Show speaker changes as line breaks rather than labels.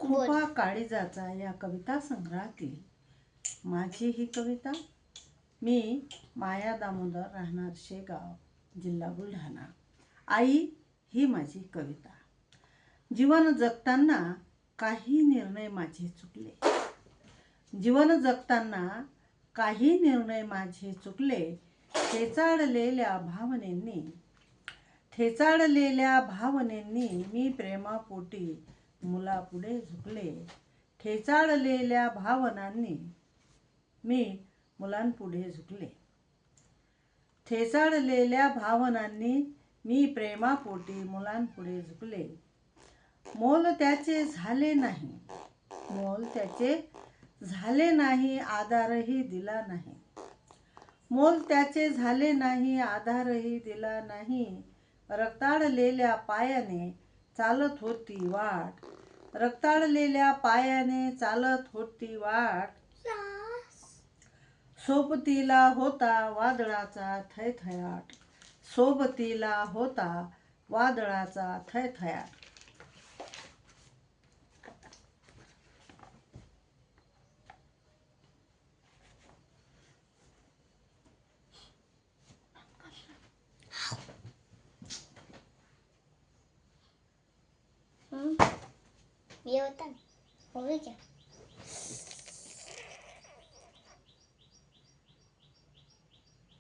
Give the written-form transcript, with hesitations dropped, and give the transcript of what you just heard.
खोपा काळीजाचा या कविता संग्रहातील माझी ही कविता. मी माया दामोदर, राहणार शेगाव, जिल्हा बुलढाणा. आई ही माझी कविता. जीवन जगताना काही निर्णय माझे चुकले. जीवन जगताना काही निर्णय माझे चुकले. ठेचाळलेल्या भावनेंनी मी प्रेमापोटी मुलापुढे झुकले. ठेचाळलेल्या भावनांनी मी मुलांपुढे झुकले. ठेचाळलेल्या भावनांनी मी प्रेमापोटी मुलांपुढे झुकले. मोल त्याचे झाले नाही, आधारही दिला नाही. मोल त्याचे झाले नाही, आधारही दिला नाही. रक्ताळलेल्या पायाने चालत होती वाट. रक्ताळलेल्या पायाने चालत होती वाट. सोबतीला होता वादळाचा थैथयाट. सोबतीला होता वादळाचा थैथयाट.
ये होता हो गया क्या?